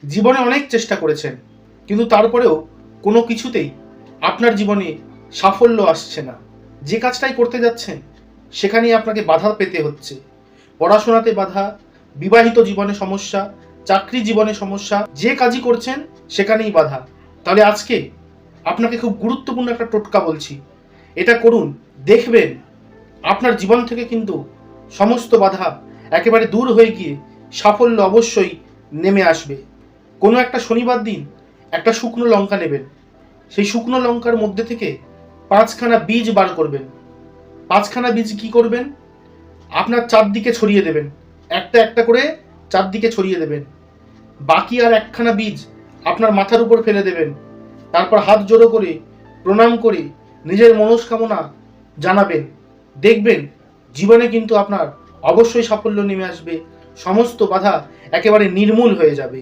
জীবনে অনেক চেষ্টা করেছেন, কিন্তু তারপরেও কোনো কিছুতেই আপনার জীবনে সাফল্য আসছে না। যে কাজটাই করতে যাচ্ছেন সেখানেই আপনাকে বাধা পেতে হচ্ছে। পড়াশোনাতে বাধা, বিবাহিত জীবনে সমস্যা, চাকরি জীবনে সমস্যা, যে কাজই করছেন সেখানেই বাধা। তাহলে আজকে আপনাকে খুব গুরুত্বপূর্ণ একটা টোটকা বলছি, এটা করুন, দেখবেন আপনার জীবন থেকে কিন্তু সমস্ত বাধা একেবারে দূর হয়ে গিয়ে সাফল্য অবশ্যই নেমে আসবে। কোনো একটা শনিবার দিন একটা শুকনো লঙ্কা নেবেন, সেই শুকনো লঙ্কার মধ্যে থেকে 5খানা বীজ বার করবেন। 5খানা বীজ কি করবেন? আপনার চারদিকে ছড়িয়ে দেবেন, একটা একটা করে চারদিকে ছড়িয়ে দেবেন। বাকি আর 1খানা বীজ আপনার মাথার উপর ফেলে দেবেন। তারপর হাত জোড়ো করে প্রণাম করে নিজের মনস্কামনা জানাবেন। দেখবেন জীবনে কিন্তু আপনার অবশ্যই সাফল্য নেমে আসবে, সমস্ত বাধা একেবারে নির্মূল হয়ে যাবে।